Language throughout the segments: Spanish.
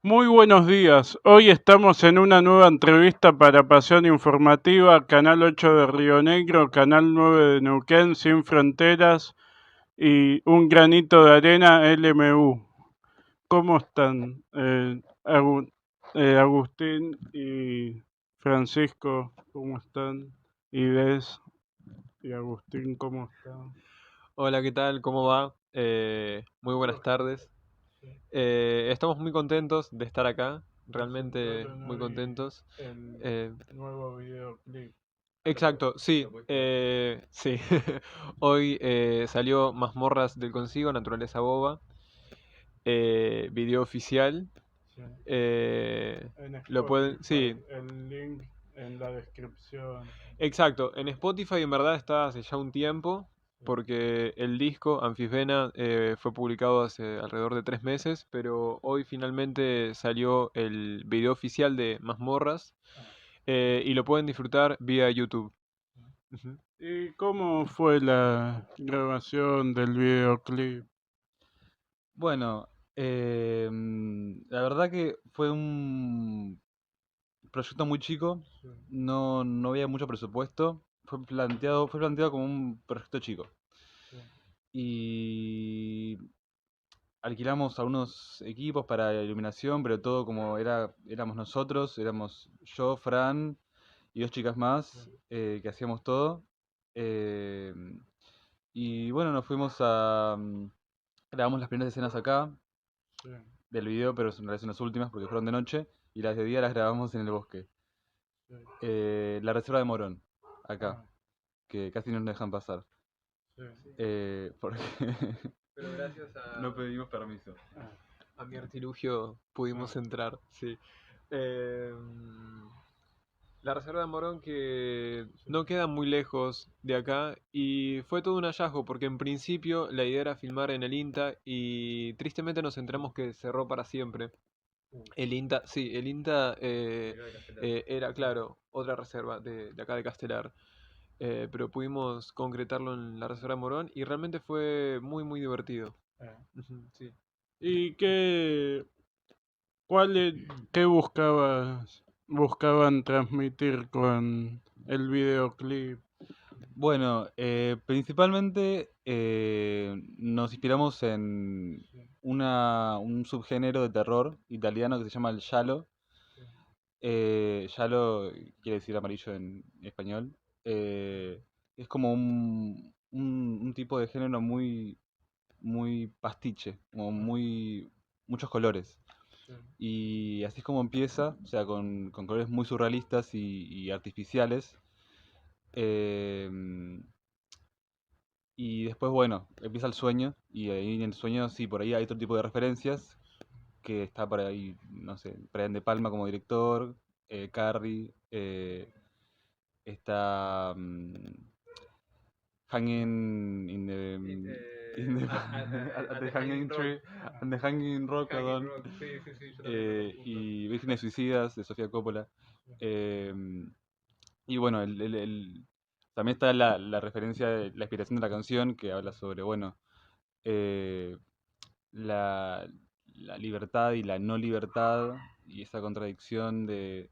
Muy buenos días. Hoy estamos en una nueva entrevista para Pasión Informativa, Canal 8 de Río Negro, Canal 9 de Neuquén, Sin Fronteras y Un Granito de Arena LMU. ¿Cómo están, Agustín y Francisco? ¿Cómo están? Ides y Agustín, ¿cómo están? Hola, ¿qué tal? ¿Cómo va? Muy buenas tardes. Estamos muy contentos de estar acá, realmente Presentaron muy hoy contentos. el Eh, nuevo videoclip. exacto, sí, sí. Hoy salió Mazmorras del Consigo, Naturaleza Boba, video oficial. Sí. Eh, En lo pueden, Spotify, sí, el link en la descripción. exacto. En Spotify en verdad está hace ya un tiempo, Sí. porque el disco Anfisbena fue publicado hace alrededor de 3 meses, pero hoy finalmente salió el video oficial de Mazmorras Ah, y lo pueden disfrutar vía YouTube. sí. Ujú. ¿Y cómo fue la grabación del videoclip? Bueno, la verdad que fue un proyecto muy chico, Sí, no había mucho presupuesto, fue planteado como un proyecto chico. sí, Y alquilamos algunos equipos para iluminación, pero todo como éramos nosotros, éramos yo, Fran y dos chicas sí, más que hacíamos todo. Eh, y bueno, nos fuimos grabamos las primeras escenas acá sí, del video, pero en realidad son las últimas porque fueron de noche, y las de día las grabamos en el bosque. sí. La reserva de Morón, acá, Ah, que casi no nos dejan pasar, sí. porque Pero gracias no pedimos permiso. Ah, a mi artilugio pudimos ah, entrar, sí. Eh, La Reserva de Morón que sí, no queda muy lejos de acá y fue todo un hallazgo porque en principio la idea era filmar en el INTA y tristemente nos sí. enteramos que cerró para siempre. Uh, El INTA, sí, el INTA Acá de Castelar. era, claro, otra reserva de acá de Castelar. Pero pudimos concretarlo en la Reserva de Morón y realmente fue muy, muy divertido. ah. Ujú, sí. ¿Y qué buscaban transmitir con el videoclip? Bueno, principalmente nos inspiramos en Sí, un subgénero de terror italiano que se llama el giallo. sí, Giallo quiere decir amarillo en español. Eh, es como un tipo de género muy pastiche, como ah, muchos colores. sí, Y así es como empieza, o sea, con colores muy surrealistas y artificiales. Em, y después, bueno, empieza el sueño, y ahí en el sueño, sí, por ahí hay otro tipo de referencias, que está por ahí, no sé, Brian De Palma como director, Carrie, está Hanging in the, in the at the Hanging Tree, ah, and the Hanging Rock, perdón, Sí, sí, sí, yo también lo confundo. y Vírgenes Suicidas de Sofía Coppola. sí, Eh, y bueno, también está la referencia, la inspiración de la canción que habla sobre, bueno, eh, la, la libertad y la no libertad y esa contradicción de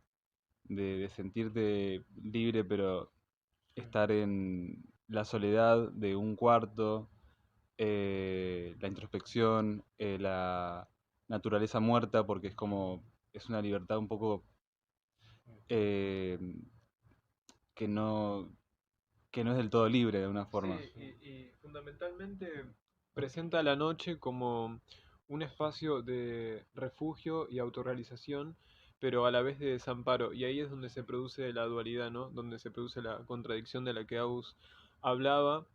sentirte libre pero sí, estar en la soledad de un cuarto, la introspección, la naturaleza muerta, porque es una libertad un poco eh, que no, que no es del todo libre de alguna Sí, forma. y fundamentalmente presenta la noche como un espacio de refugio y autorrealización, pero a la vez de desamparo. Y ahí es donde se produce la dualidad, ¿no? Donde se produce la contradicción de la que Aus hablaba.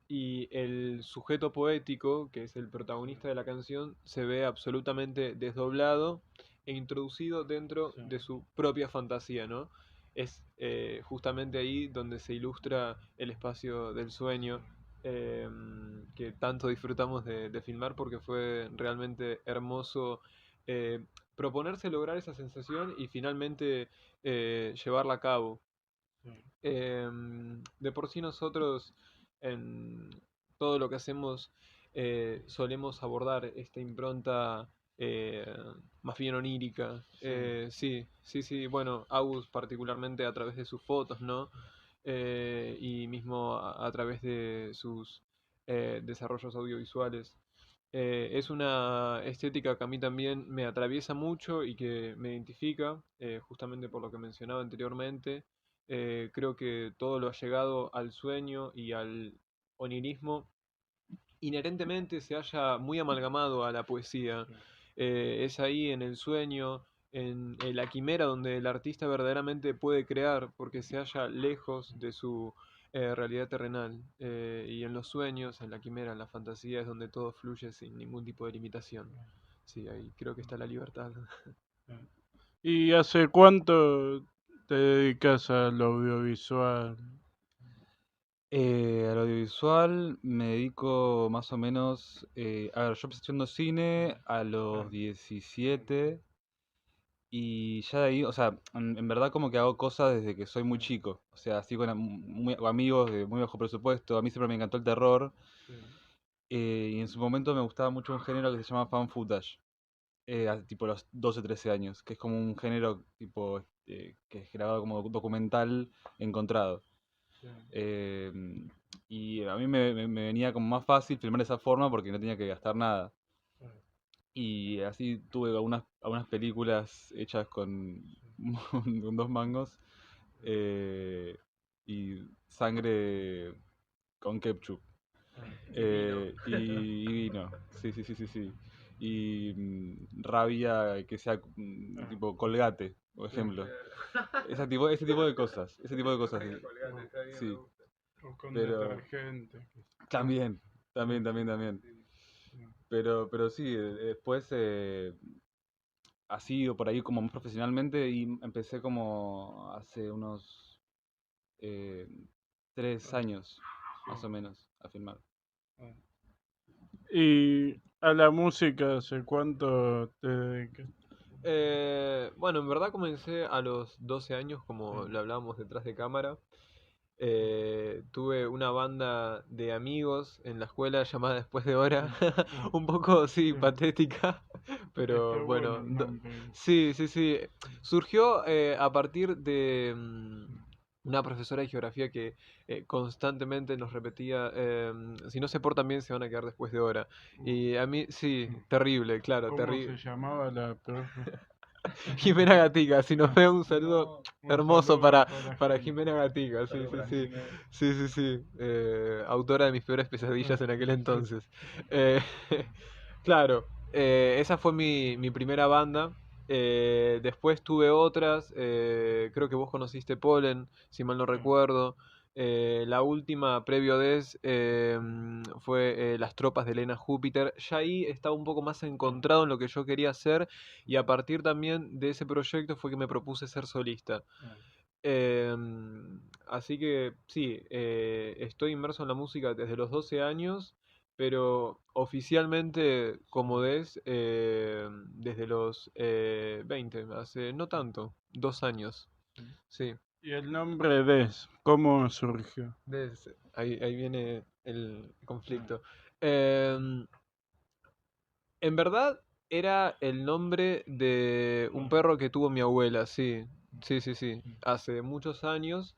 Y el sujeto poético, que es el sí, protagonista de la canción, se ve absolutamente desdoblado e introducido dentro sí, de su propia fantasía, ¿no? Es justamente ahí donde se ilustra el espacio del sueño eh, que tanto disfrutamos de filmar porque fue realmente hermoso eh, proponerse lograr esa sensación y finalmente llevarla a cabo. sí, De por sí nosotros en todo lo que hacemos solemos abordar esta impronta eh, más bien onírica. Sí. Sí, bueno, August particularmente a través de sus fotos, ¿no? Y mismo a través de sus desarrollos audiovisuales. Es una estética que a mí también me atraviesa mucho y que me identifica, justamente por lo que mencionaba anteriormente. Creo que todo lo allegado al sueño y al onirismo inherentemente se haya muy amalgamado a la poesía. Es ahí en el sueño, en la quimera donde el artista verdaderamente puede crear, porque se halla lejos de su realidad terrenal. Y en los sueños, en la quimera, en la fantasía, es donde todo fluye sin ningún tipo de limitación. Sí, ahí creo que está la libertad. ¿Y hace cuánto te dedicas al audiovisual? Al audiovisual me dedico más o menos, a ver, yo empecé haciendo cine a los 17 y ya de ahí, o sea, en verdad como que hago cosas desde que soy muy chico, o sea, así con amigos de muy bajo presupuesto, a mí siempre me encantó el terror, y en su momento me gustaba mucho un género que se llama fan footage, tipo los 12 13 años, que es como un género tipo que es grabado como documental encontrado. Eh, y a mí me venía como más fácil filmar de esa forma porque no tenía que gastar nada. Y así tuve algunas películas hechas con, con 2 mangos, eh, y sangre con ketchup. Y vino, sí, sí, sí, sí, sí. Y rabia que sea tipo Colgate, por ejemplo. Ese tipo de cosas, ese tipo de cosas. Sí, O con pero detergente. también, también. Pero sí, después así o por ahí como más profesionalmente y empecé como hace unos eh, 3 años más o menos a filmar. ¿Y a la música hace cuánto te dedicas? Bueno, en verdad comencé a los 12 años, como lo hablábamos detrás de cámara. Tuve una banda de amigos en la escuela llamada Después de Hora, un poco, sí, patética, Está pero bueno bueno, el nombre. sí. Surgió a partir de una profesora de geografía que constantemente nos repetía, si no se portan bien se van a quedar después de hora. Y a mí, sí, terrible, claro, ¿Cómo se terrible. llamaba la profe? Jimena Gatica, si nos ve un saludo Un hermoso saludo para Jimena Gatica, sí, sí, sí. Sí. Autora de mis peores pesadillas en aquel entonces. Eh, claro, esa fue mi primera banda. Después tuve otras, creo que vos conociste Polen, si mal no recuerdo. La última, previo a Des, fue Las tropas de Elena Júpiter. Ya ahí estaba un poco más encontrado en lo que yo quería hacer y a partir también de ese proyecto fue que me propuse ser solista. Así que sí, estoy inmerso en la música desde los 12 años, pero oficialmente como Des desde los 20, hace no tanto, 2 años. Sí, ¿Y el nombre Des? ¿Cómo surgió? ahí viene el conflicto. Em, En verdad era el nombre de un perro que tuvo mi abuela, sí. Sí. Hace muchos años.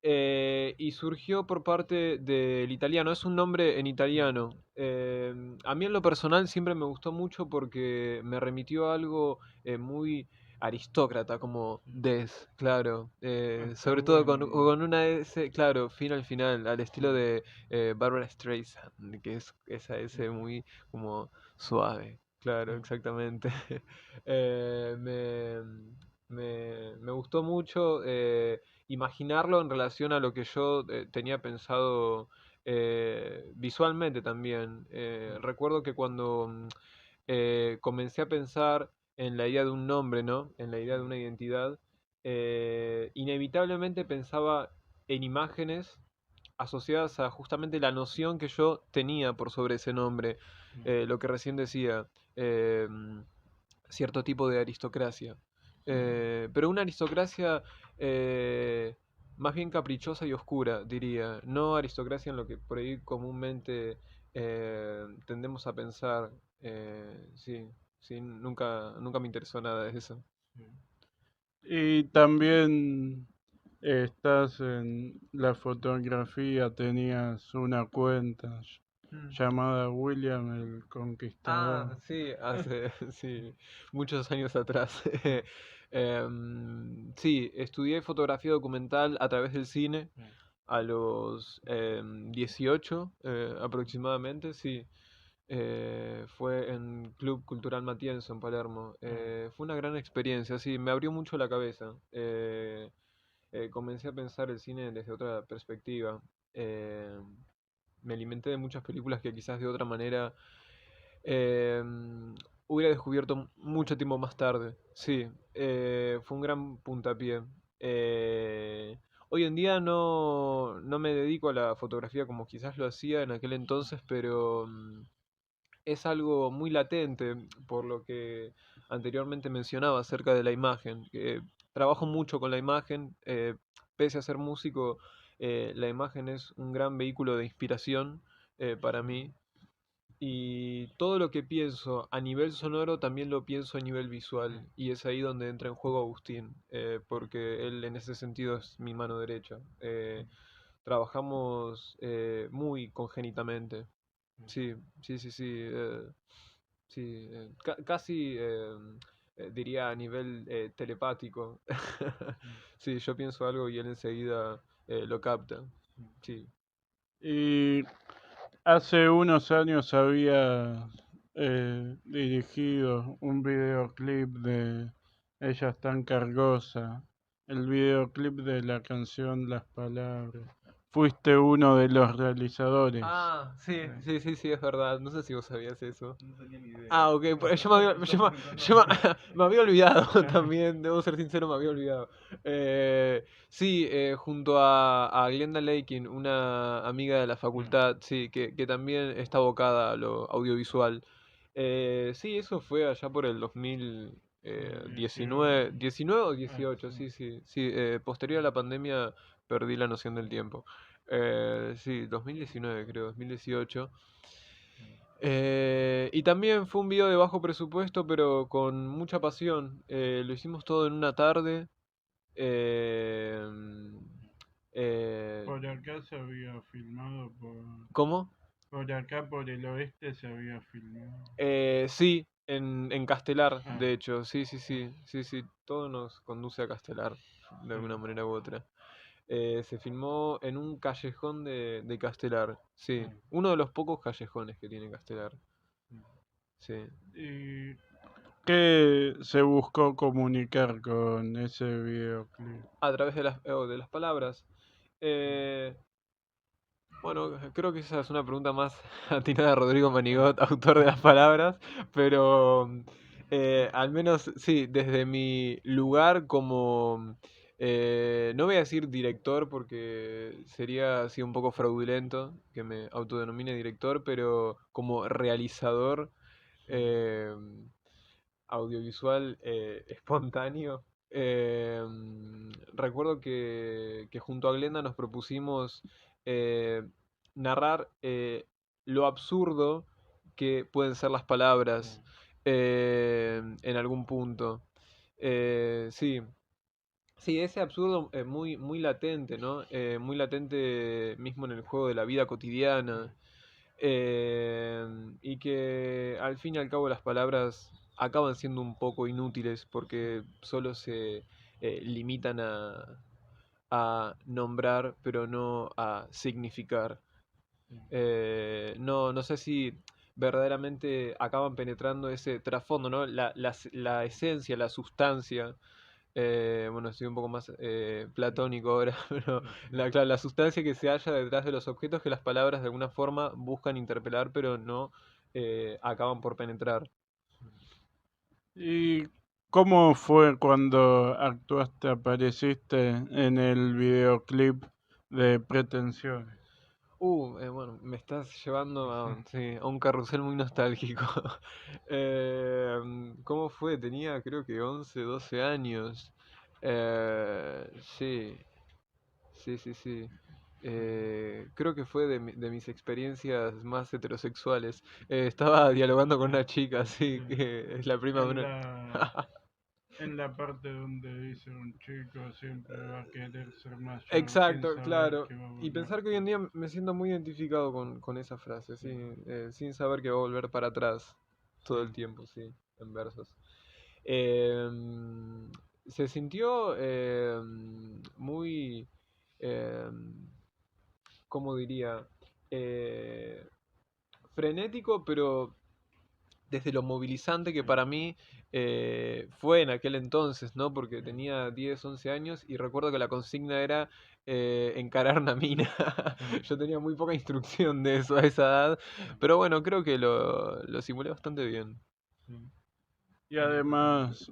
Y surgió por parte del italiano. Es un nombre en italiano. A mí en lo personal siempre me gustó mucho porque me remitió a algo muy aristócrata, como Des, claro. Está Sobre todo con, bueno. con una S, claro, fin al final, al estilo de Barbara Streisand, que es esa S muy como suave. Claro, exactamente. Eh, me, me gustó mucho. Imaginarlo en relación a lo que yo tenía pensado visualmente también. Recuerdo que cuando comencé a pensar en la idea de un nombre, ¿no? En la idea de una identidad, inevitablemente pensaba en imágenes asociadas a justamente la noción que yo tenía por sobre ese nombre, lo que recién decía, cierto tipo de aristocracia. Pero una aristocracia eh, más bien caprichosa y oscura, diría. No aristocracia en lo que por ahí comúnmente tendemos a pensar. Sí. sí, nunca me interesó nada de eso. Y también estás en la fotografía, tenías una cuenta llamada William el Conquistador. Sí, hace sí, muchos años atrás. Sí, estudié fotografía documental a través del cine a los 18 aproximadamente, sí. Fue en Club Cultural Matienzo en Palermo. Fue una gran experiencia, sí, me abrió mucho la cabeza. Comencé a pensar el cine desde otra perspectiva. Eh, Me alimenté de muchas películas que quizás de otra manera hubiera descubierto mucho tiempo más tarde. Sí, fue un gran puntapié. Hoy en día no me dedico a la fotografía como quizás lo hacía en aquel entonces, pero es algo muy latente, por lo que anteriormente mencionaba acerca de la imagen. Trabajo mucho con la imagen, pese a ser músico, la imagen es un gran vehículo de inspiración para mí. Y todo lo que pienso a nivel sonoro también lo pienso a nivel visual. Y es ahí donde entra en juego Agustín, porque él en ese sentido es mi mano derecha. Trabajamos muy congénitamente. Sí, sí, sí, sí. Sí, casi diría a nivel telepático. Sí, yo pienso algo y él enseguida lo capta. Sí. Y hace unos años había dirigido un videoclip de Ella es tan cargosa, el videoclip de la canción Las Palabras. Fuiste uno de los realizadores. Sí, sí, sí, sí, es verdad. No sé si vos sabías eso. No tenía ni idea. Ok, yo me había olvidado también, debo ser sincero, me había olvidado. Sí, junto a Glenda Leikin, una amiga de la facultad, sí, que también está abocada a lo audiovisual. Sí, eso fue allá por el 2019, 19 o 18, sí, sí, sí. Posterior a la pandemia perdí la noción del tiempo. Sí, 2019 creo, 2018. Y también fue un video de bajo presupuesto, pero con mucha pasión. Lo hicimos todo en una tarde. Eh, eh, Por acá se había filmado, ¿Cómo? por acá por el oeste se había filmado. Sí, en Castelar, de hecho. Sí, sí, sí, sí, sí. Todo nos conduce a Castelar, de alguna manera u otra. Se filmó en un callejón de Castelar. Sí, uno de los pocos callejones que tiene Castelar. Sí. ¿Y qué se buscó comunicar con ese videoclip? A través de las palabras. Eh, bueno, creo que esa es una pregunta más atinada a Rodrigo Manigot, autor de las palabras, pero al menos sí, desde mi lugar como, no voy a decir director porque sería así un poco fraudulento que me autodenomine director, pero como realizador eh, audiovisual espontáneo. Recuerdo que junto a Glenda nos propusimos eh, narrar lo absurdo que pueden ser las palabras en algún punto. Sí, sí, ese absurdo muy, muy latente, ¿no? Muy latente mismo en el juego de la vida cotidiana. Y que al fin y al cabo las palabras acaban siendo un poco inútiles porque solo se limitan a nombrar, pero no a significar. No sé si verdaderamente acaban penetrando ese trasfondo, ¿no? La esencia, la sustancia. Bueno, estoy un poco más platónico ahora, pero claro, la sustancia que se halla detrás de los objetos que las palabras de alguna forma buscan interpelar, pero no acaban por penetrar. ¿Y cómo fue cuando actuaste, apareciste en el videoclip de Pretensiones? Bueno, me estás llevando sí, a un carrusel muy nostálgico. ¿Cómo fue? Tenía creo que 11 12 años. Sí, sí, sí, sí. creo que fue de mis experiencias más heterosexuales. Estaba dialogando con una chica, sí, Sí. que es la prima de En una... la, en la parte donde dice un chico siempre va a querer ser mayor sin Exacto, saber claro. que va a Y volver. pensar que hoy en día me siento muy identificado con esa frase, sí, sin saber que va a volver para atrás todo el Sí, tiempo, sí, en versos. Em, Se sintió muy, em, ¿cómo diría? Eh, Frenético, pero desde lo movilizante que sí, para mí fue en aquel entonces, ¿no? Porque tenía 10 11 años y recuerdo que la consigna era encarar una mina. sí, Yo tenía muy poca instrucción de eso a esa edad, pero bueno, creo que lo simulé bastante bien. sí. Y además,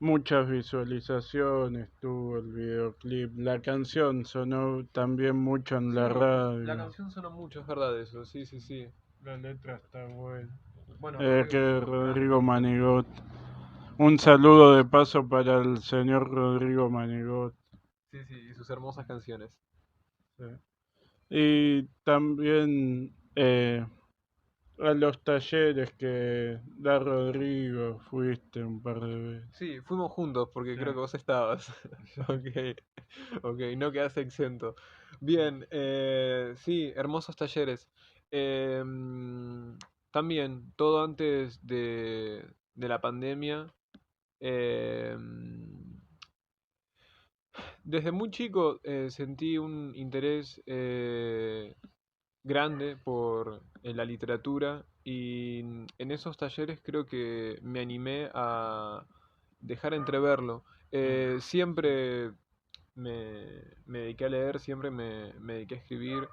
muchas visualizaciones tuvo el videoclip. La canción sonó también mucho en la Sí, la radio. canción sonó mucho, es verdad eso, sí, sí, sí. La letra está buena. Bueno, Rodrigo, Que grande Rodrigo Rodrigo. Manigot. Un saludo de paso para el señor Rodrigo Manigot. Sí, sí, y sus hermosas canciones. Sí. Y también a los talleres que da Rodrigo fuiste un par de veces. Sí, fuimos juntos porque Sí, creo que vos estabas. sí, Ok, ok, no quedas exento. Bien, sí, hermosos talleres. También, todo antes de la pandemia. em, Desde muy chico sentí un interés grande por la literatura y en esos talleres creo que me animé a dejar entreverlo. Siempre me dediqué a leer, siempre me dediqué a escribir.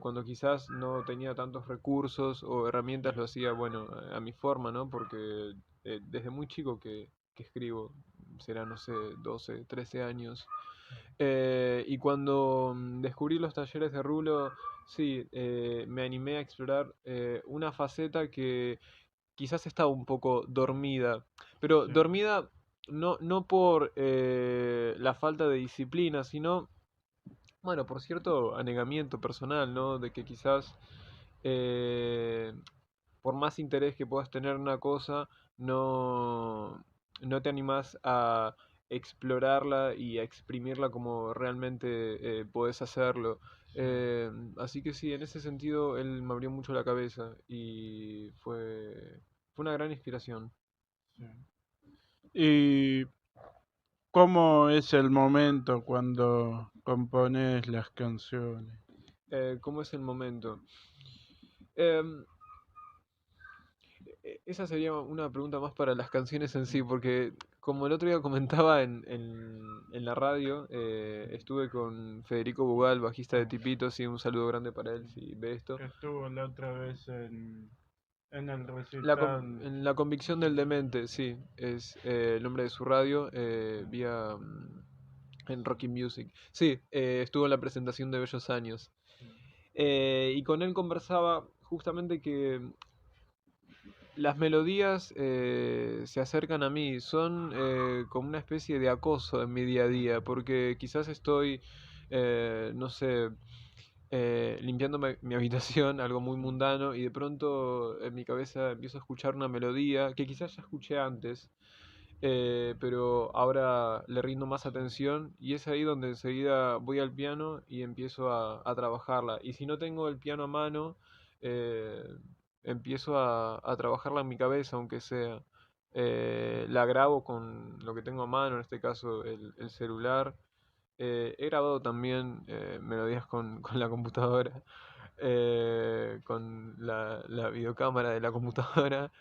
Cuando quizás no tenía tantos recursos o herramientas lo hacía, bueno, a mi forma, ¿no? Porque desde muy chico que escribo, será, no sé, 12 13 años. Y cuando descubrí los talleres de Rulo, sí, me animé a explorar una faceta que quizás estaba un poco dormida, pero sí, dormida no por la falta de disciplina, sino, bueno, por cierto anegamiento personal, ¿no? De que quizás eh, por más interés que puedas tener en una cosa, no te animás a explorarla y a exprimirla como realmente podés hacerlo. sí, Así que sí, en ese sentido él me abrió mucho la cabeza y fue una gran inspiración. sí. ¿Y cómo es el momento cuando compones las canciones? ¿Cómo es el momento? Em, Esa sería una pregunta más para las canciones en sí, porque como el otro día comentaba en la radio, estuve con Federico Bugal, bajista de Tipitos, y un saludo grande para él si ve esto. Que estuvo la otra vez en el recital. En la convicción del demente, sí, es el nombre de su radio, vía en Rocky Music. Sí, estuvo en la presentación de Bellos Años. Y con él conversaba justamente que las melodías se acercan a mí, son como una especie de acoso en mi día a día, porque quizás estoy, no sé, limpiando mi habitación, algo muy mundano, y de pronto en mi cabeza empiezo a escuchar una melodía que quizás ya escuché antes, pero ahora le rindo más atención y es ahí donde enseguida voy al piano y empiezo a trabajarla. Y si no tengo el piano a mano, eh, empiezo a trabajarla en mi cabeza, aunque sea. La grabo con lo que tengo a mano, en este caso el celular. He grabado también melodías con la computadora, con la videocámara de la computadora.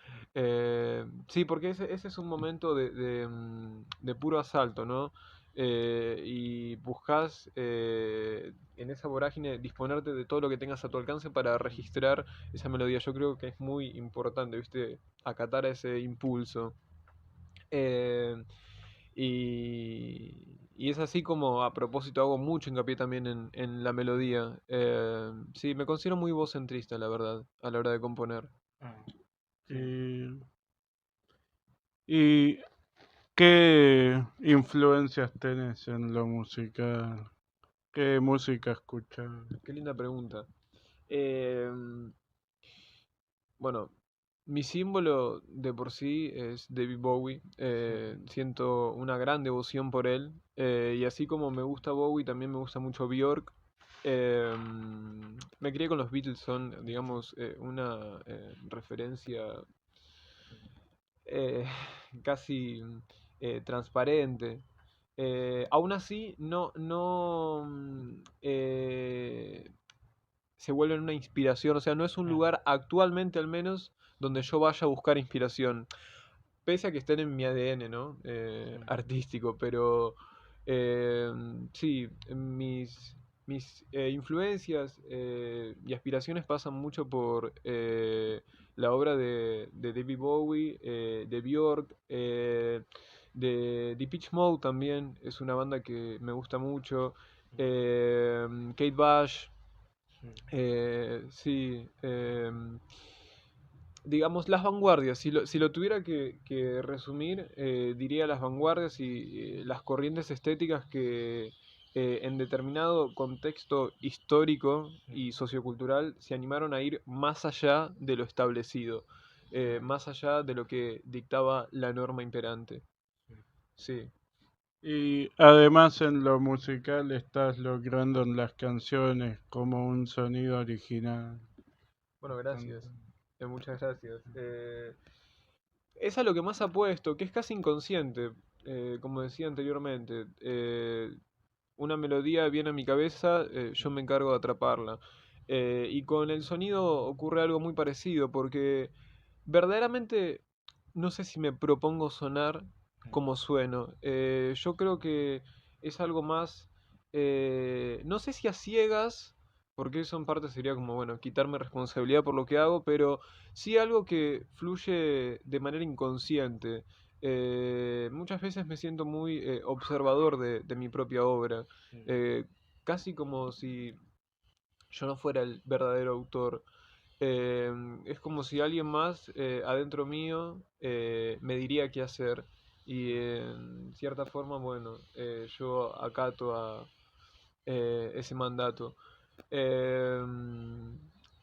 Sí, porque ese es un momento de puro asalto, ¿no? Y buscas en esa vorágine disponerte de todo lo que tengas a tu alcance para registrar esa melodía. Yo creo que es muy importante, ¿viste? Acatar a ese impulso. Eh, y es así como a propósito hago mucho hincapié también en la melodía. Sí, me considero muy vocentrista, la verdad, a la hora de componer. Ah, Sí. ¿y qué influencias tenés en lo musical? ¿Qué música escuchas? Qué linda pregunta. Em, bueno, mi símbolo de por sí es David Bowie. Siento una gran devoción por él. Y así como me gusta Bowie, también me gusta mucho Björk. Me crié con los Beatles, son, digamos, una referencia eh, casi transparente. Aún así, no se vuelven una inspiración, o sea, no es un lugar actualmente al menos donde yo vaya a buscar inspiración, pese a que estén en mi ADN, ¿no? Artístico, pero eh, sí, mis influencias y aspiraciones pasan mucho por la obra de David Bowie, de Björk, de Depeche Mode también, es una banda que me gusta mucho, Kate Bush, sí, digamos las vanguardias. Si lo tuviera que resumir, diría las vanguardias y las corrientes estéticas que en determinado contexto histórico y sociocultural se animaron a ir más allá de lo establecido, más allá de lo que dictaba la norma imperante. Sí, Y además en lo musical estás logrando en las canciones como un sonido original. bueno, gracias. Muchas gracias. Es a lo que más apuesto, que es casi inconsciente, como decía anteriormente. Una melodía viene a mi cabeza, yo me encargo de atraparla. Y con el sonido ocurre algo muy parecido, porque verdaderamente no sé si me propongo sonar como sueno. Yo creo que es algo más, no sé si a ciegas, porque eso en parte sería como, bueno, quitarme responsabilidad por lo que hago, pero sí algo que fluye de manera inconsciente. Muchas veces me siento muy observador de mi propia obra, eh, casi como si yo no fuera el verdadero autor. Es como si alguien más adentro mío me diría qué hacer y en cierta forma, bueno, yo acato a ese mandato.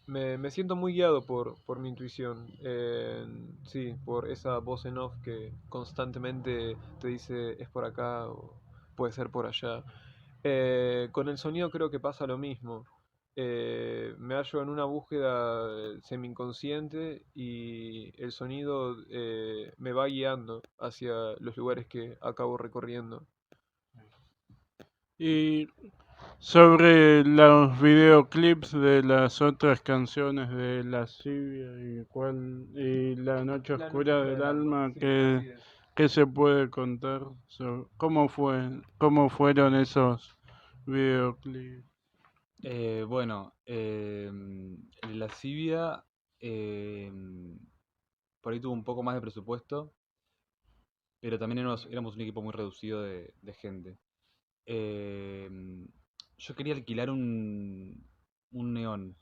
Me siento muy guiado por mi intuición, sí, por esa voz en off que constantemente te dice es por acá o puede ser por allá. Con el sonido creo que pasa lo mismo. Me hallo en una búsqueda semi-inconsciente y el sonido me va guiando hacia los lugares que acabo recorriendo. Y sobre los videoclips de las otras canciones de Lascivia y La Noche Oscura del Alma, sí, ¿qué, así es. qué se puede contar? ¿Cómo fueron esos videoclips? Bueno, la Lascivia por ahí tuvo un poco más de presupuesto, pero también éramos un equipo muy reducido de gente. Em, yo quería alquilar un neón.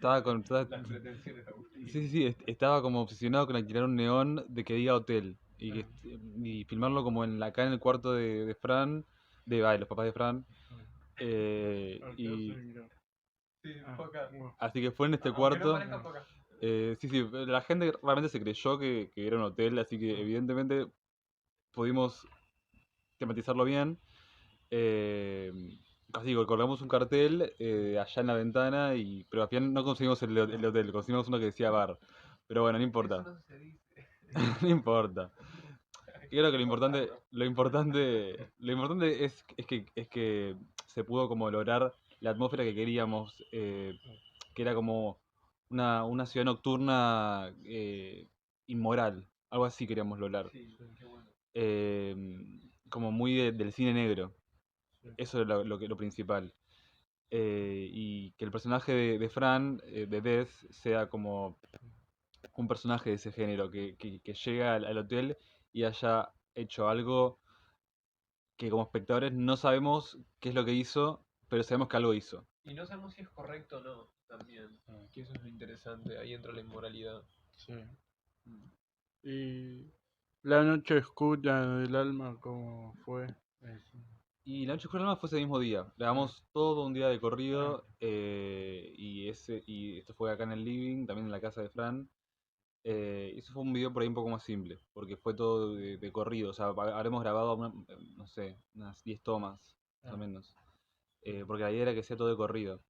Las pretensiones agustín. Sí, sí, sí, estaba como obsesionado con alquilar un neón de que diga hotel y filmarlo como acá en el cuarto de Fran, de los papás de Fran. Y Sí, poca. así que fue en este Aunque no cuarto. parezca poca. Sí, sí, la gente realmente se creyó que era un hotel, así que evidentemente pudimos tematizarlo bien. Eh, Casi colgamos un cartel allá en la ventana, pero al final no conseguimos el hotel, conseguimos uno que decía bar. Pero bueno, no Eso importa, no se dice. no importa. Yo creo que lo importante es que se pudo como lograr la atmósfera que queríamos, que era como una ciudad nocturna inmoral, algo así queríamos lograr. Sí, qué bueno. Eh, Como muy del cine negro, eso es lo principal. Y que el personaje de Fran, de Death, sea como un personaje de ese género, que llega al hotel y haya hecho algo que como espectadores no sabemos qué es lo que hizo, pero sabemos que algo hizo. Y no sabemos si es correcto o no, también. Que eso es lo interesante, ahí entra la inmoralidad. Sí. Mm. Y La Noche Oscura del Alma, ¿cómo fue? Eso. Y La Noche Oscura del Alma fue ese mismo día. Grabamos todo un día de corrido y esto fue acá en el living, también en la casa de Fran. Eso fue un video por ahí un poco más simple, porque fue todo de corrido. O sea, habremos grabado, no sé, unas 10 tomas, más o menos. Porque la idea era que sea todo de corrido.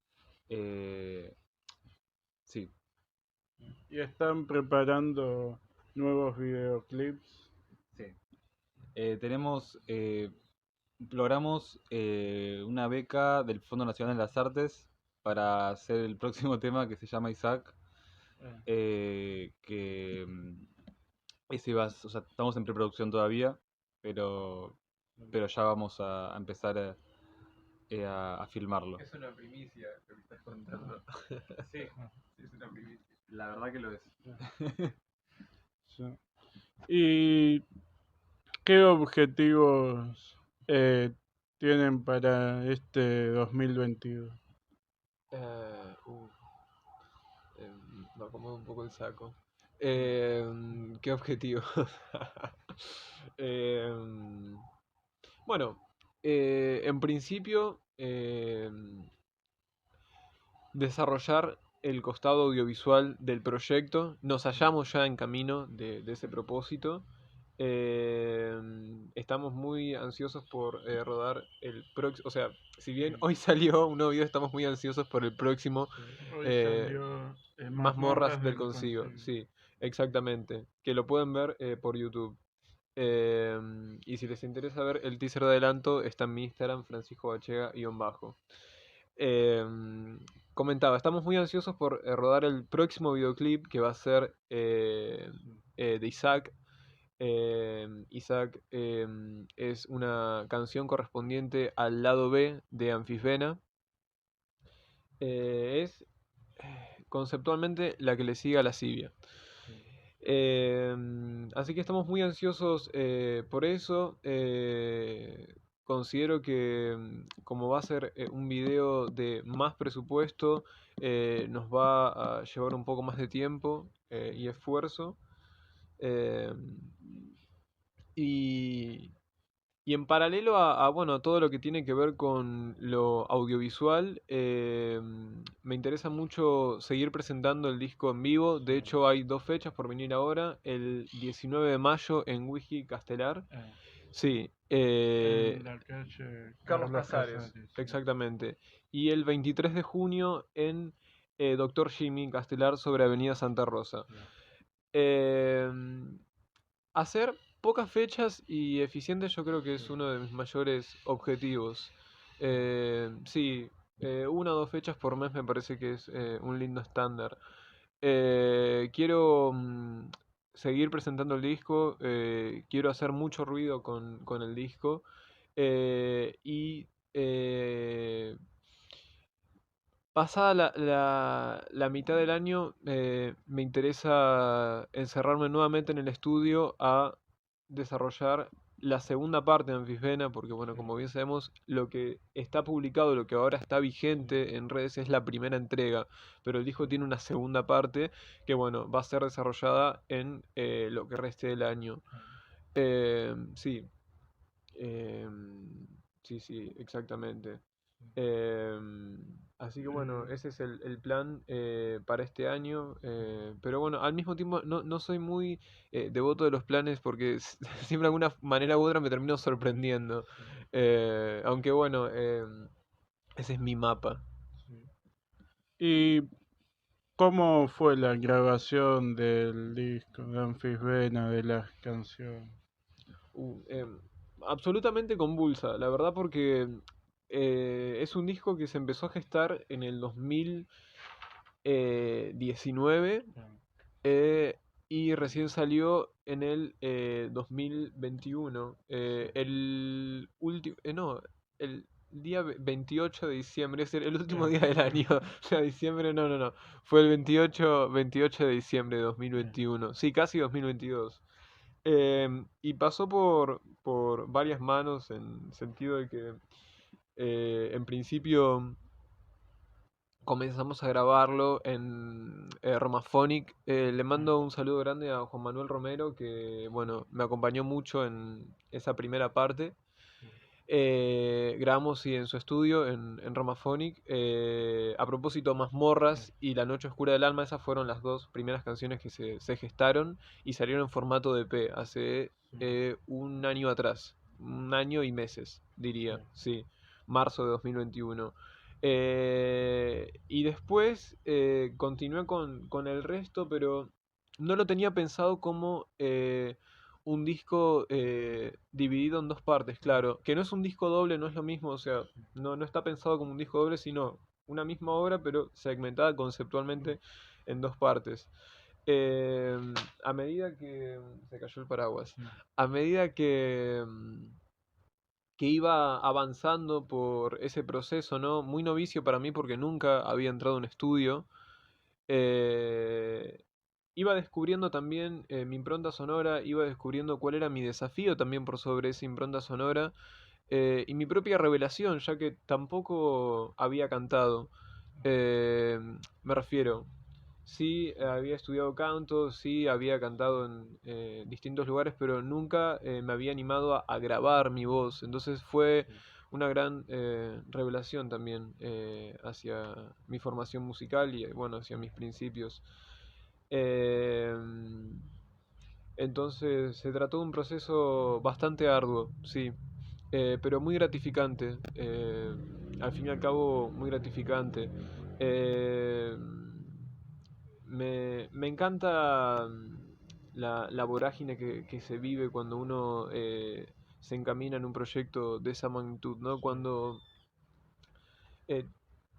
Eh, sí, Y están preparando nuevos videoclips. sí. Logramos una beca del Fondo Nacional de las Artes para hacer el próximo tema que se llama Isaac. Que ese o sea, estamos en preproducción todavía, pero ya vamos a empezar a filmarlo. Es una primicia lo que estás contando. Sí, Sí, es una primicia. la verdad que lo es. Sí. ¿Y qué objetivos tienen para este 2022? Uh, Me acomodo un poco el saco. ¿Qué objetivo? Bueno, en principio, desarrollar el costado audiovisual del proyecto. Nos hallamos ya en camino de ese propósito. Estamos muy ansiosos por rodar el próximo. O sea, si bien hoy salió un nuevo video, estamos muy ansiosos por el próximo. Hoy salió Mazmorras del Consigo. Sí, exactamente. Que lo pueden ver por YouTube. Y si les interesa ver el teaser de adelanto, está en mi Instagram, Francisco Bachega_bajo. Comentaba, estamos muy ansiosos por rodar el próximo videoclip que va a ser de Isaac. Isaac es una canción correspondiente al lado B de Anfisbena. Es conceptualmente la que le sigue a Lascivia. Así que estamos muy ansiosos por eso. Considero que como va a ser un video de más presupuesto, nos va a llevar un poco más de tiempo y esfuerzo. Y, y en paralelo bueno, todo lo que tiene que ver con lo audiovisual, me interesa mucho seguir presentando el disco en vivo. De hecho, hay 2 fechas por venir ahora. El 19 de mayo en Whisky Castelar. Sí. En la calle Carlos Casares, exactamente. Y el 23 de junio en Dr. Jimmy Castelar sobre Avenida Santa Rosa. Hacer pocas fechas y eficientes yo creo que es uno de mis mayores objetivos. Sí, 1 o 2 fechas por mes me parece que es un lindo estándar. Quiero seguir presentando el disco, quiero hacer mucho ruido con el disco y pasada la mitad del año, me interesa encerrarme nuevamente en el estudio a desarrollar la segunda parte de Anfisbena, porque bueno, como bien sabemos, lo que está publicado, lo que ahora está vigente en redes es la primera entrega, pero el disco tiene una segunda parte que bueno, va a ser desarrollada en lo que reste del año. Sí, sí, exactamente. Así que bueno, ese es el plan para este año. Pero bueno, al mismo tiempo no soy muy devoto de los planes porque siempre de alguna manera u otra me termino sorprendiendo. Aunque bueno, ese es mi mapa. ¿Y cómo fue la grabación del disco de Anfisbena, de las canciones? Absolutamente convulsa, la verdad, porque es un disco que se empezó a gestar en el 2019 y recién salió en el 2021. El último, no, el día 28 de diciembre, es el último día del año. O sea, diciembre, no. Fue el 28 de diciembre de 2021. Sí, casi 2022. Y pasó por varias manos en sentido de que en principio comenzamos a grabarlo en Romaphonic. Le mando un saludo grande a Juan Manuel Romero, que bueno, me acompañó mucho en esa primera parte. Grabamos sí, en su estudio, en Romaphonic. A propósito, Mazmorras y La Noche Oscura del Alma, esas fueron las dos primeras canciones que se gestaron y salieron en formato de EP hace un año atrás. Un año y meses, diría, sí. Marzo de 2021. Y después continué con el resto, pero no lo tenía pensado como un disco dividido en dos partes, claro. Que no es un disco doble, no es lo mismo, o sea, no está pensado como un disco doble, sino una misma obra, pero segmentada conceptualmente en dos partes. Eh, a medida que... Se cayó el paraguas. A medida que iba avanzando por ese proceso, ¿no? Muy novicio para mí porque nunca había entrado en un estudio. eh, Iba descubriendo también mi impronta sonora, iba descubriendo cuál era mi desafío también por sobre esa impronta sonora y mi propia revelación, ya que tampoco había cantado. Eh, Me refiero, sí había estudiado canto, sí había cantado en distintos lugares, pero nunca me había animado a grabar mi voz. Entonces fue una gran revelación también hacia mi formación musical y bueno, hacia mis principios. Em, entonces se trató de un proceso bastante arduo, sí, pero muy gratificante. Al fin y al cabo, muy gratificante. Eh, Me encanta la vorágine que se vive cuando uno se encamina en un proyecto de esa magnitud, ¿no? Cuando eh,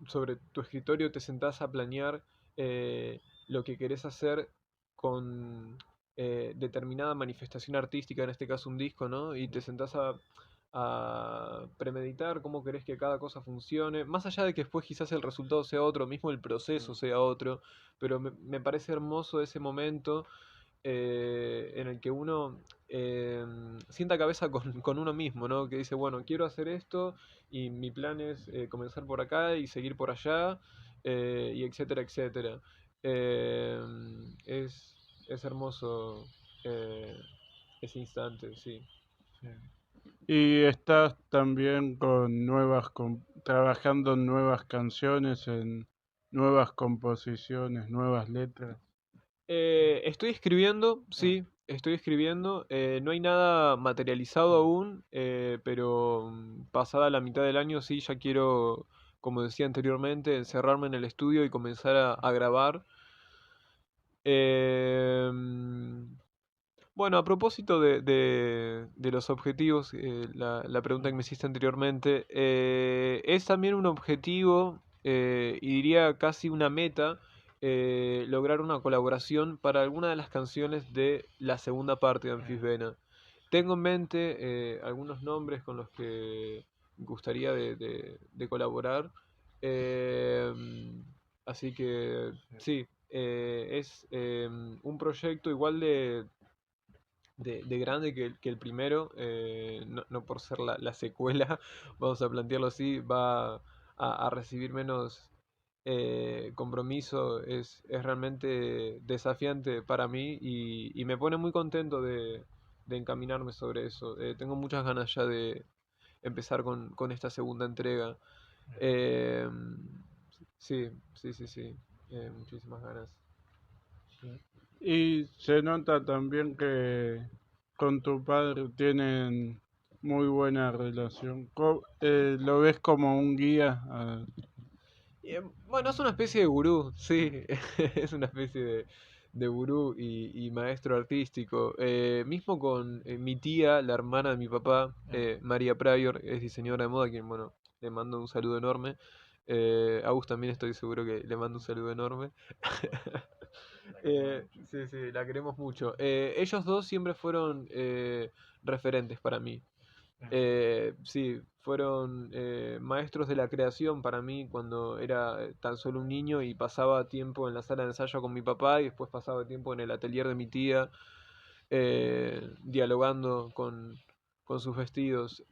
sobre tu escritorio te sentás a planear lo que querés hacer con determinada manifestación artística, en este caso un disco, ¿no? Y te sentás a premeditar cómo querés que cada cosa funcione, más allá de que después quizás el resultado sea otro, mismo el proceso sea otro, pero me parece hermoso ese momento en el que uno sienta cabeza con uno mismo, ¿no? Que dice, bueno, quiero hacer esto y mi plan es comenzar por acá y seguir por allá, y etcétera, etcétera. Eh, es hermoso eh, ese instante, sí. Y estás también con trabajando en nuevas canciones, en nuevas composiciones, nuevas letras. Estoy escribiendo, sí, estoy escribiendo. No hay nada materializado aún, pero pasada la mitad del año sí, ya quiero, como decía anteriormente, encerrarme en el estudio y comenzar a grabar. Em, bueno, a propósito de los objetivos, la pregunta que me hiciste anteriormente, es también un objetivo y diría casi una meta lograr una colaboración para alguna de las canciones de la segunda parte de Anfisbena. Tengo en mente algunos nombres con los que gustaría de colaborar. Así que sí, es un proyecto igual de grande que el primero, no por ser la secuela, vamos a plantearlo así, va a recibir menos compromiso, es realmente desafiante para mí y me pone muy contento de encaminarme sobre eso. Tengo muchas ganas ya de empezar con esta segunda entrega. Eh, sí, sí, sí, sí, muchísimas ganas. Y se nota también que con tu padre tienen muy buena relación. ¿Lo ves como un guía? Bueno, es una especie de gurú, sí, es una especie de gurú y maestro artístico. Mismo con mi tía, la hermana de mi papá, María Pryor, es diseñadora de moda, quien, bueno, le mando un saludo enorme. A Gus también estoy seguro que le mando un saludo enorme. Sí, sí, la queremos mucho. Ellos dos siempre fueron referentes para mí. Sí, fueron maestros de la creación para mí cuando era tan solo un niño y pasaba tiempo en la sala de ensayo con mi papá y después pasaba tiempo en el atelier de mi tía dialogando con sus vestidos.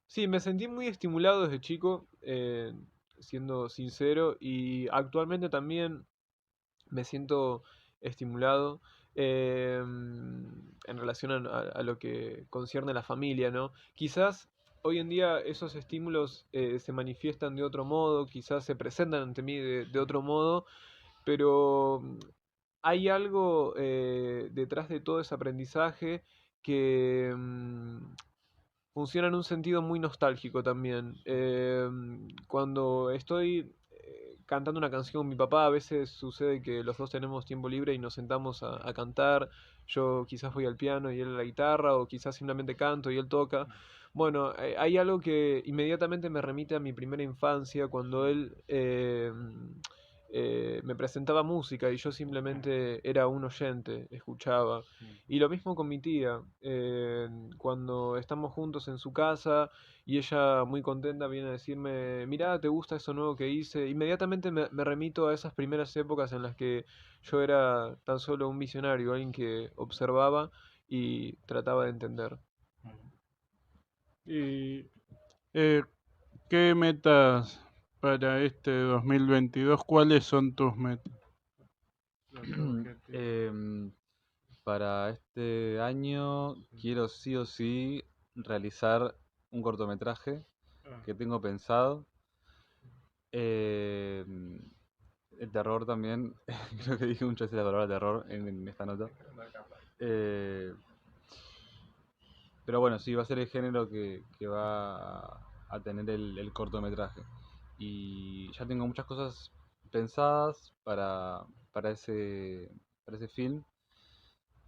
Sí, me sentí muy estimulado desde chico, siendo sincero, y actualmente también me siento estimulado en relación a lo que concierne a la familia, ¿no? Quizás hoy en día esos estímulos se manifiestan de otro modo, quizás se presentan ante mí de otro modo, pero hay algo detrás de todo ese aprendizaje que funciona en un sentido muy nostálgico también. Cuando estoy cantando una canción con mi papá, a veces sucede que los dos tenemos tiempo libre y nos sentamos a cantar. Yo quizás voy al piano y él a la guitarra, o quizás simplemente canto y él toca. Bueno, hay algo que inmediatamente me remite a mi primera infancia, cuando él me presentaba música y yo simplemente era un oyente, escuchaba. Y lo mismo con mi tía, cuando estamos juntos en su casa y ella muy contenta viene a decirme, mirá, ¿te gusta eso nuevo que hice? Inmediatamente me remito a esas primeras épocas en las que yo era tan solo un visionario, alguien que observaba y trataba de entender. ¿Y eh, qué metas para este 2022? ¿Cuáles son tus metas? Los objetivos. Para este año quiero sí o sí realizar un cortometraje Ah, que tengo pensado. Em, el terror también, creo que dije muchas veces la palabra terror en esta nota. Eh, pero bueno, sí, va a ser el género que va a tener el cortometraje. Y ya tengo muchas cosas pensadas para ese film.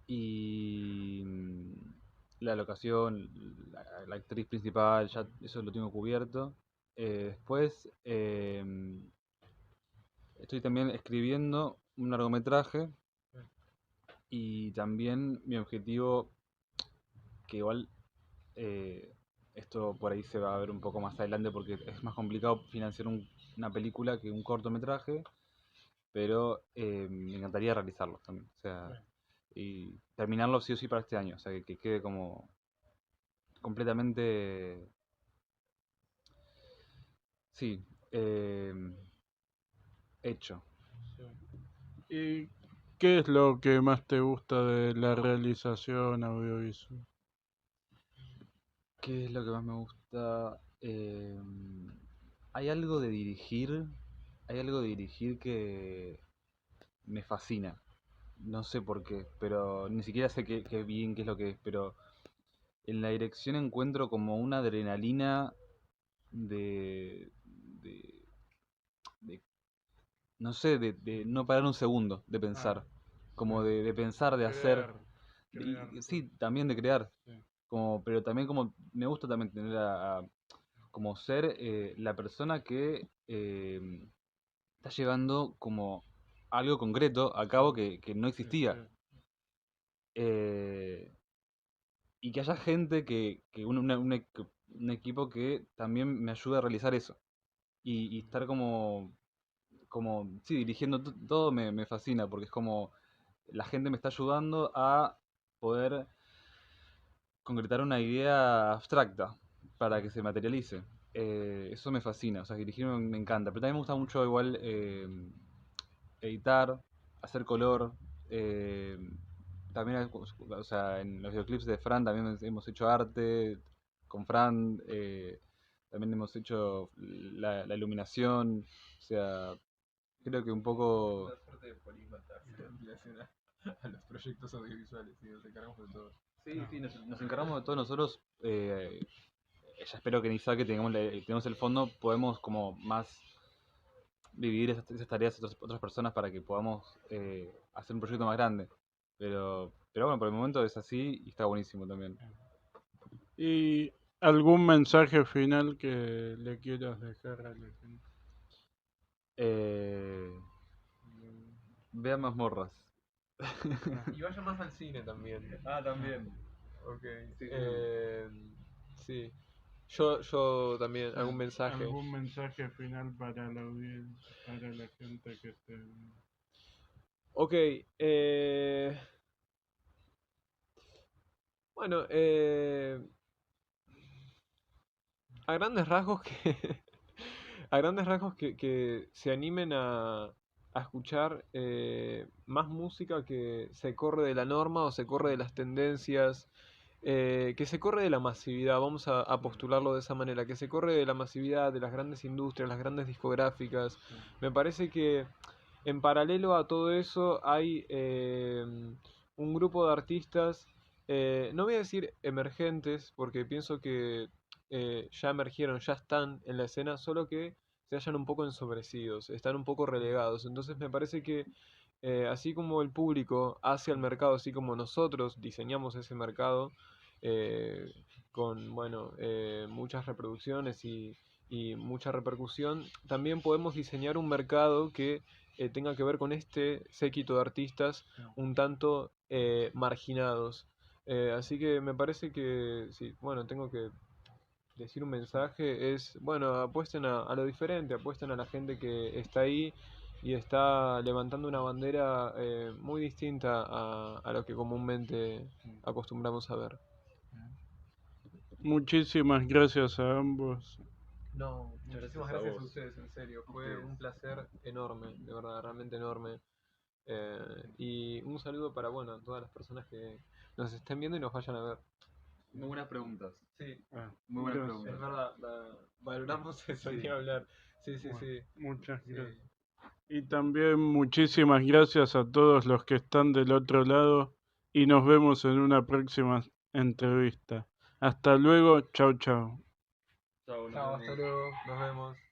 Y la locación, la actriz principal, ya eso lo tengo cubierto. Después estoy también escribiendo un largometraje y también mi objetivo, que igual eh, esto por ahí se va a ver un poco más adelante porque es más complicado financiar una película que un cortometraje, pero me encantaría realizarlo también. O sea, y terminarlo sí o sí para este año, o sea, que quede como completamente, sí, hecho. ¿Y qué es lo que más te gusta de la realización audiovisual? ¿Qué es lo que más me gusta? Hay algo de dirigir, hay algo de dirigir que me fascina. No sé por qué, pero ni siquiera sé qué bien qué es lo que es, pero en la dirección encuentro como una adrenalina de, de no sé, de no parar un segundo, de pensar, como de pensar, de hacer, y sí, también de crear, Sí. como, pero también como me gusta también tener como ser la persona que está llevando como algo concreto a cabo que no existía. Eh, y que haya gente que un equipo que también me ayude a realizar eso. Y estar como, sí, dirigiendo todo me fascina, porque es como la gente me está ayudando a poder concretar una idea abstracta para que se materialice. Eso me fascina, o sea, dirigir me encanta, pero también me gusta mucho igual editar, hacer color. eh, También, o sea, en los videoclips de Fran también hemos hecho arte con Fran. También hemos hecho la iluminación. O sea, creo que un poco. Una suerte de polímata en relación a los proyectos audiovisuales y nos encargamos de todo. Sí, sí, nos encargamos de todos nosotros. Ya espero que en Isaac que tengamos el fondo, podemos como más dividir esas tareas a otras personas para que podamos hacer un proyecto más grande. Pero bueno, por el momento es así y está buenísimo también. ¿Y algún mensaje final que le quieras dejar a la gente? Eh, Vean Mazmorras. Y vaya más al cine también. Ah, también. Ok. Sí, sí. Sí. Yo también, algún mensaje. ¿Algún mensaje final para la audiencia, para la gente que esté viendo? Ok. Bueno, a grandes rasgos que. A grandes rasgos que se animen a escuchar más música que se corre de la norma o se corre de las tendencias, que se corre de la masividad, vamos a postularlo de esa manera, que se corre de la masividad de las grandes industrias, las grandes discográficas. Me parece que en paralelo a todo eso hay un grupo de artistas, no voy a decir emergentes, porque pienso que ya emergieron, ya están en la escena, solo que se hallan un poco ensobrecidos, están un poco relegados. Entonces me parece que así como el público hace al mercado, así como nosotros diseñamos ese mercado, eh, con bueno, muchas reproducciones y mucha repercusión, también podemos diseñar un mercado que tenga que ver con este séquito de artistas un tanto marginados. Así que me parece que, sí, bueno, tengo que decir un mensaje, es, bueno, apuesten a lo diferente, apuesten a la gente que está ahí y está levantando una bandera muy distinta a lo que comúnmente acostumbramos a ver. Muchísimas gracias a ambos. No, muchísimas gracias a vos. ustedes, en serio. Fue Ustedes. un placer enorme, de verdad, realmente enorme. Y un saludo para, bueno, todas las personas que nos estén viendo y nos vayan a ver. Muy buenas preguntas. Sí, Muy buenas Gracias. es preguntas. verdad, valoramos eso, Sí. ni hablar. Sí, sí, Bueno, sí. muchas Sí. gracias. Y también muchísimas gracias a todos los que están del otro lado y nos vemos en una próxima entrevista. Hasta luego, chau chau. Chao, nos Chao, vemos. hasta luego, nos vemos.